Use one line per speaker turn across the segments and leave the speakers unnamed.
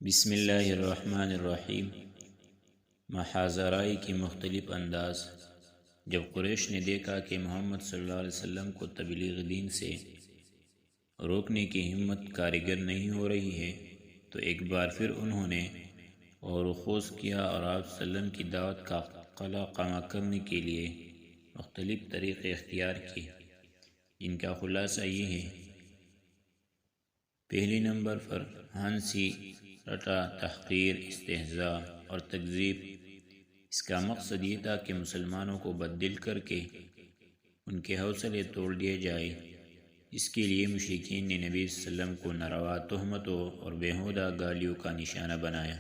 بسم اللہ الرحمن الرحیم۔ محاذرائی کی مختلف انداز۔ جب قریش نے دیکھا کہ محمد صلی اللہ علیہ وسلم کو تبلیغ دین سے روکنے کی ہمت کارگر نہیں ہو رہی ہے تو ایک بار پھر انہوں نے غور و خوض کیا اور آپ صلی اللہ علیہ وسلم کی دعوت کا قلع قمع کرنے کے لیے مختلف طریقے اختیار کیے، جن کا خلاصہ یہ ہے: پہلے نمبر پر ہنسی، رٹا، تحقیر، استہزاء اور تکذیب۔ اس کا مقصد یہ تھا کہ مسلمانوں کو بددل کر کے ان کے حوصلے توڑ دیے جائے۔ اس کے لیے مشرکین نے نبی صلی اللہ علیہ وسلم کو ناروا تہمتوں اور بیہودہ گالیوں کا نشانہ بنایا،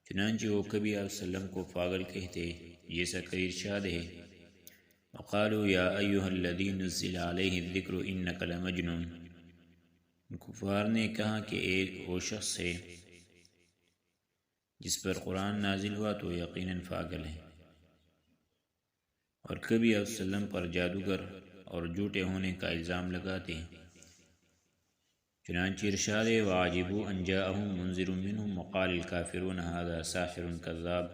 چنانچہ وہ کبھی آپ صلی اللہ علیہ وسلم کو پاگل کہتے، جیسا کہ ارشاد ہے: وقالوا یا ایھا الذی نزل علیہ الذکر انک لمجنون۔ کفار نے کہا کہ وہ شخص ہے جس پر قرآن نازل ہوا تو یقیناً پاگل ہے، اور کبھی آپ صلی اللہ علیہ وسلم پر جادوگر اور جھوٹے ہونے کا الزام لگاتے ہیں، چنانچہ ارشاد ہے: وَعَجِبُوا أَن جَاءَهُم مُنذِرٌ مِّنْهُمْ وَقَالَ الْكَافِرُونَ هَٰذَا سَاحِرٌ كَذَّابٌ۔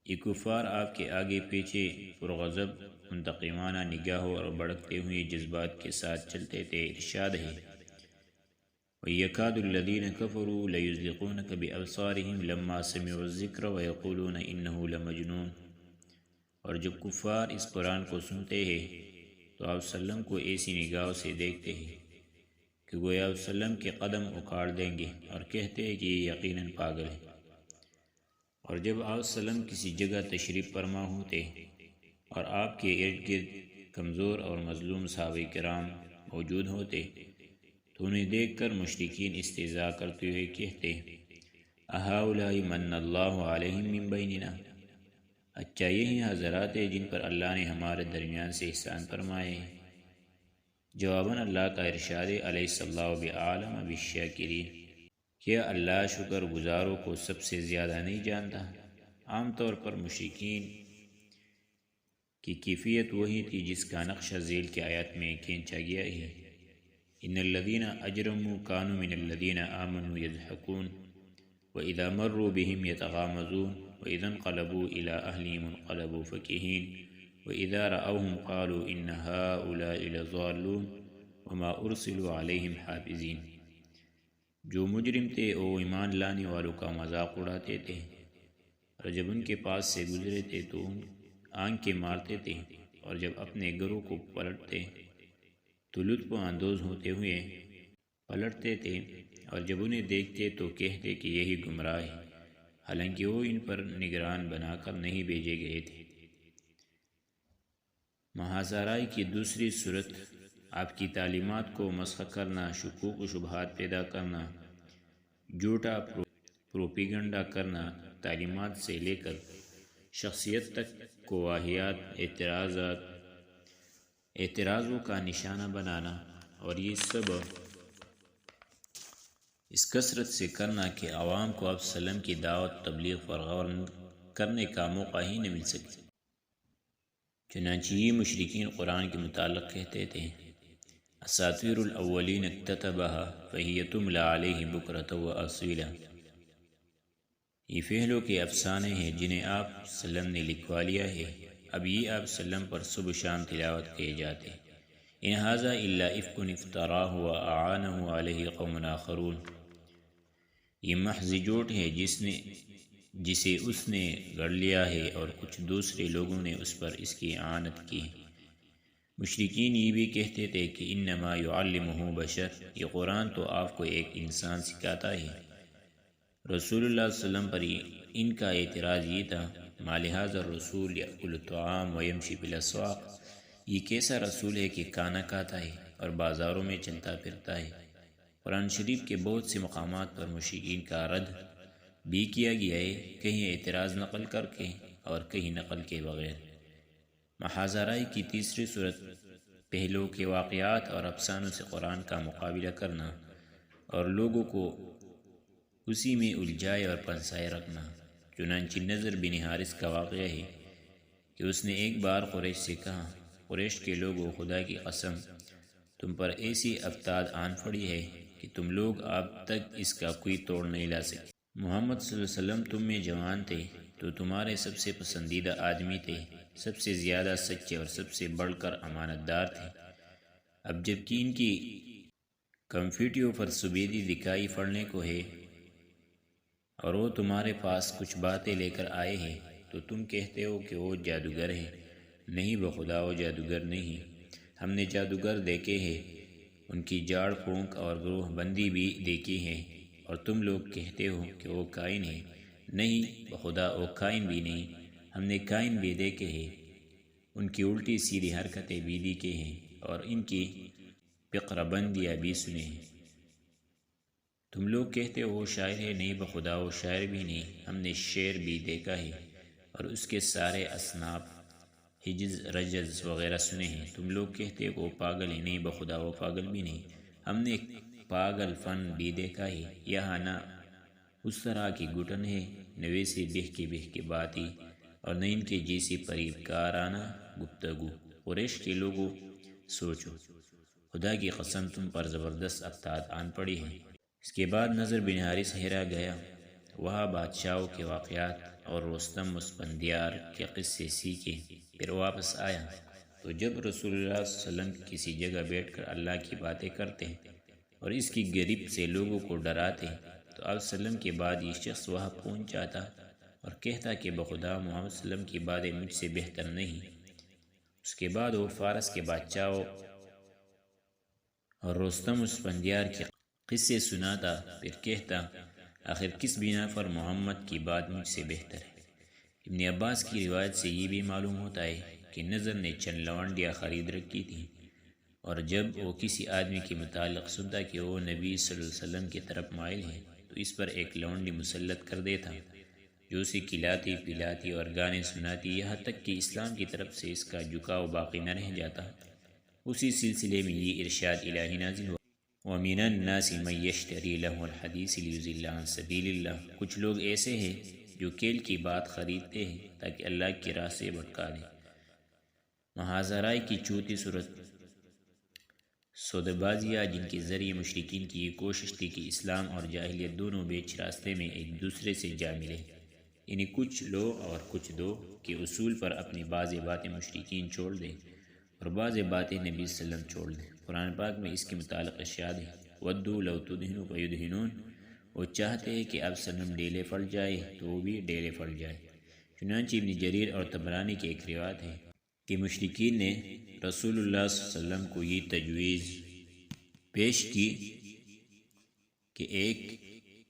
یہ کفار آپ کے آگے پیچھے پرغضب، منتقمانہ نگاہوں اور بڑکتے ہوئے جذبات کے ساتھ چلتے تھے۔ ارشاد ہے: وَيَكَادُ الَّذِينَ كَفَرُوا لَيُزْلِقُونَكَ بِأَبْصَارِهِمْ لَمَّا سَمِعُوا الذِّكْرَ وَيَقُولُونَ إِنَّهُ لَمَجْنُونٌ۔ اور جب کفار اس قرآن کو سنتے ہیں تو آپ صلی اللہ علیہ وسلم کو ایسی نگاہوں سے دیکھتے ہیں کہ گویا آپ صلی اللہ علیہ وسلم کے قدم اکھاڑ دیں گے، اور کہتے ہیں کہ یہ یقیناً پاگل ہے۔ اور جب آپ صلی اللہ علیہ وسلم کسی جگہ تشریف فرما ہوتے اور آپ کے ارد گرد کمزور اور مظلوم صحابہ کرام موجود ہوتے تو انہیں دیکھ کر مشرکین استہزاء کرتے ہوئے کہتے: اہؤلاء من اللہ علیہم من بیننا۔ اچھا یہی حضرات ہیں جن پر اللہ نے ہمارے درمیان سے احسان فرمائے۔ جواباً اللہ کا ارشاد: الیس اللہ بعالم بالشاکرین۔ کیا اللہ شکر گزاروں کو سب سے زیادہ نہیں جانتا؟ عام طور پر مشرکین کی کیفیت وہی تھی جس کا نقشہ ذیل کی آیات میں کھینچا گیا ہے: ان الذین اجرموا كانوا من الذین آمنوا یضحکون وإذا مروا بهم یتغامزون وإذا انقلبوا إلى أهلهم انقلبوا فکہین وإذا رأوهم قالوا إن هؤلاء لضالون وما أرسلوا عليهم حافظین۔ جو مجرم تھے وہ ایمان لانے والوں کا مذاق اڑاتے تھے، اور جب ان کے پاس سے گزرے تھے تو آنکھیں مارتے تھے، اور جب اپنے گھروں کو پلٹتے تو لطف اندوز ہوتے ہوئے پلٹتے تھے، اور جب انہیں دیکھتے تو کہتے کہ یہی گمراہ ہے، حالانکہ وہ ان پر نگران بنا کر نہیں بھیجے گئے تھے۔ محاذرائی کی دوسری صورت آپ کی تعلیمات کو مسخ کرنا، شکوک و شبہات پیدا کرنا، جھوٹا پروپیگنڈا کرنا، تعلیمات سے لے کر شخصیت تک کو واہیات اعتراضوں کا نشانہ بنانا، اور یہ سب اس کثرت سے کرنا کہ عوام کو آپ صلی اللہ علیہ وسلم کی دعوت تبلیغ پر غور کرنے کا موقع ہی نہ مل سکے۔ چنانچہ یہ مشرکین قرآن کے متعلق کہتے تھے: اساطیر الاولین اکتتبها فہی تملی علیہ بکرۃ واصیلا۔ یہ پہلوں کے افسانے ہیں جنہیں آپ صلی اللہ علیہ وسلم نے لکھوا لیا ہے، اب یہ آپ صلی اللہ علیہ وسلم پر صبح شام تلاوت کیے جاتے ہیں۔ ان ھذا الا افک افتراہ واعانہ علیہ قوم آخرون۔ یہ محض جھوٹ ہے جسے اس نے گڑھ لیا ہے اور کچھ دوسرے لوگوں نے اس پر اس کی اعانت کی۔ مشرکین یہ بھی کہتے تھے کہ انما یعلمہ بشر، یہ قرآن تو آپ کو ایک انسان سکھاتا ہے۔ رسول اللہ صلی اللہ علیہ وسلم پر ان کا اعتراض یہ تھا: ما لہذا الرسول یأکل الطعام ویمشی فی الاسواق۔ یہ کیسا رسول ہے کہ کھانا کھاتا ہے اور بازاروں میں چلتا پھرتا ہے؟ قرآن شریف کے بہت سے مقامات پر مشرکین کا رد بھی کیا گیا ہے، کہیں اعتراض نقل کر کے اور کہیں نقل کے بغیر۔ محاذرائی کی تیسری صورت پہلوں کے واقعات اور افسانوں سے قرآن کا مقابلہ کرنا اور لوگوں کو اسی میں الجھائے اور پھنسائے رکھنا۔ چنانچہ نضر بن حارث کا واقعہ ہے کہ اس نے ایک بار قریش سے کہا: قریش کے لوگوں، خدا کی قسم تم پر ایسی افتاد آن پڑی ہے کہ تم لوگ اب تک اس کا کوئی توڑ نہیں لا سکے۔ محمد صلی اللہ علیہ وسلم تم میں جوان تھے تو تمہارے سب سے پسندیدہ آدمی تھے، سب سے زیادہ سچے اور سب سے بڑھ کر امانت دار تھے۔ اب جب کہ ان کی کمفیٹیوں پر سبیدی دکھائی پڑنے کو ہے اور وہ تمہارے پاس کچھ باتیں لے کر آئے ہیں تو تم کہتے ہو کہ وہ جادوگر ہے۔ نہیں بخدا وہ جادوگر نہیں، ہم نے جادوگر دیکھے ہیں، ان کی جاڑ پھونک اور گروہ بندی بھی دیکھی ہے، اور تم لوگ کہتے ہو کہ وہ کائن ہے۔ نہیں بخدا وہ کائن بھی نہیں، ہم نے کائن بھی دیکھے ہیں، ان کی الٹی سیدھی حرکتیں بھی دیکھی ہیں اور ان کی فقرہ بندیاں بھی سنے ہیں۔ تم لوگ کہتے ہو وہ شاعر ہے، نہیں بخدا وہ شاعر بھی نہیں، ہم نے شعر بھی دیکھا ہے اور اس کے سارے اصناف حجز رجز وغیرہ سنے ہیں۔ تم لوگ کہتے ہو وہ پاگل ہے، نہیں بخدا وہ پاگل بھی نہیں، ہم نے پاگل فن بھی دیکھا ہے۔ یہاں نہ اس طرح کی گٹن ہے، نہ ویسی بہ کے باتی، اور نہ ان کے جیسی پریب کارانہ گفتگو۔ قریش کے لوگوں سوچو، خدا کی قسم تم پر زبردست افتاد آن پڑی ہے۔ اس کے بعد نضر بن حارث ہیرا گیا، وہاں بادشاہوں کے واقعات اور رستم اسفندیار کے قصے سیکھے، پھر واپس آیا تو جب رسول اللہ صلی اللہ علیہ وسلم کسی جگہ بیٹھ کر اللہ کی باتیں کرتے اور اس کی غریب سے لوگوں کو ڈراتے تو آپ صلی اللہ علیہ وسلم کے بعد یہ شخص وہاں پہنچ جاتا اور کہتا کہ بخدا محمد صلی اللہ علیہ وسلم کی باتیں مجھ سے بہتر نہیں۔ اس کے بعد وہ فارس کے بادشاہوں اور رستم اسفندیار کے قصے سناتا، پھر کہتا آخر کس بنا پر محمد کی بات مجھ سے بہتر ہے۔ ابن عباس کی روایت سے یہ بھی معلوم ہوتا ہے کہ نضر نے چند لونڈیاں خرید رکھی تھیں، اور جب وہ کسی آدمی کے متعلق سنتا کہ وہ نبی صلی اللہ علیہ وسلم کی طرف مائل ہے تو اس پر ایک لونڈی مسلط کر دیتا جو اسے کھلاتی پلاتی اور گانے سناتی، یہاں تک کہ اسلام کی طرف سے اس کا جھکاؤ باقی نہ رہ جاتا۔ اسی سلسلے میں یہ ارشاد الہی نازل ہوا، وَمِنَ النَّاسِ مَن يَشْتَرِي لَهْوَ الْحَدِيثِ لِيُضِلَّ عَن سَبِيلِ اللَّهِ، کچھ لوگ ایسے ہیں جو کھیل کی بات خریدتے ہیں تاکہ اللہ کی راہ سے بھٹکا دیں۔ محاذرائے کی چوتھی صورت سودہ بازیہ، جن کے ذریعے مشرکین کی یہ کوشش تھی کہ اسلام اور جاہلیت دونوں بیچ راستے میں ایک دوسرے سے جا ملے، یعنی کچھ لو اور کچھ دو کے اصول پر اپنی بعض باتیں مشرکین چھوڑ دیں اور بعض باتیں نبی صلی اللہ علیہ وسلم چھوڑ دیں۔ قرآن پاک میں اس کے متعلق ارشاد ہے، وَدُّوا لَوْ تُدْهِنُ فَيُدْهِنُونَ، وہ چاہتے ہیں کہ آپ صلی اللہ علیہ وسلم ڈیلے پڑ جائے تو وہ بھی ڈیلے پڑ جائے۔ چنانچہ ابن جریر اور طبرانی کی ایک روایت ہے کہ مشرکین نے رسول اللہ صلی اللہ علیہ وسلم کو یہ تجویز پیش کی کہ 1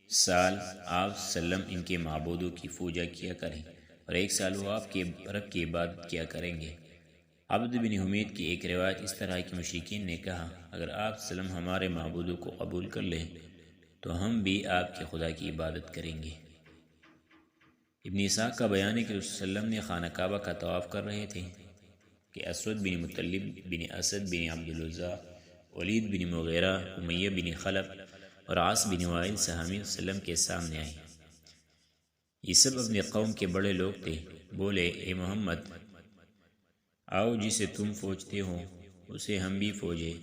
سال آپ صلی اللہ علیہ وسلم ان کے معبودوں کی پوجا کیا کریں اور 1 سال وہ آپ کے رب کی عبادت کیا کریں گے۔ عبد بن حمید کی ایک روایت اس طرح کہ مشرکین نے کہا اگر آپ صلی اللہ علیہ وسلم ہمارے معبودوں کو قبول کر لیں تو ہم بھی آپ کے خدا کی عبادت کریں گے۔ ابن اسحاق کا بیان ہے کہ رسول صلی اللہ علیہ وسلم نے خانہ کعبہ کا طواف کر رہے تھے کہ اسود بن مطلب بن اسد بن عبد العزیٰ، ولید بن مغیرہ، امیہ بن خلف اور عاص بن وائل صحابی صلی اللہ علیہ وسلم کے سامنے آئے۔ یہ سب اپنے قوم کے بڑے لوگ تھے۔ بولے اے محمد، آؤ جسے تم فوجتے ہو اسے ہم بھی فوجیں،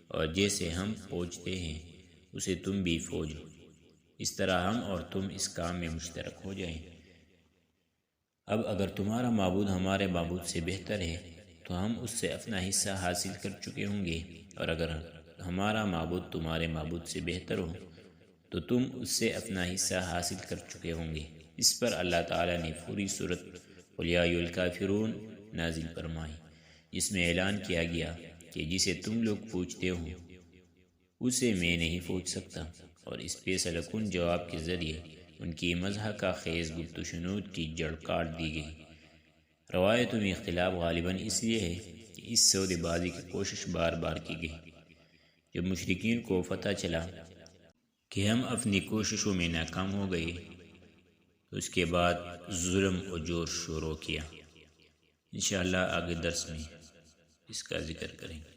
اور جیسے ہم فوجتے ہیں اسے تم بھی فوجو، اس طرح ہم اور تم اس کام میں مشترک ہو جائیں۔ اب اگر تمہارا معبود ہمارے معبود سے بہتر ہے تو ہم اس سے اپنا حصہ حاصل کر چکے ہوں گے، اور اگر ہمارا معبود تمہارے معبود سے بہتر ہو تو تم اس سے اپنا حصہ حاصل کر چکے ہوں گے۔ اس پر اللہ تعالیٰ نے پوری سورۃ قل یا ایھا الکافرون نازل فرمائی، جس میں اعلان کیا گیا کہ جسے تم لوگ پوجتے ہو اسے میں نہیں پوج سکتا، اور اس فیصلہ کن جواب کے ذریعے ان کی مزاح کا خیز گفت و شنود کی جڑ کاٹ دی گئی۔ روایتوں میں اختلاف غالباً اس لیے ہے کہ اس سودے بازی کی کوشش بار بار کی گئی۔ جب مشرکین کو پتہ چلا کہ ہم اپنی کوششوں میں ناکام ہو گئے تو اس کے بعد ظلم و جور شروع کیا۔ انشاءاللہ آگے درس میں اس کا ذکر کریں گے۔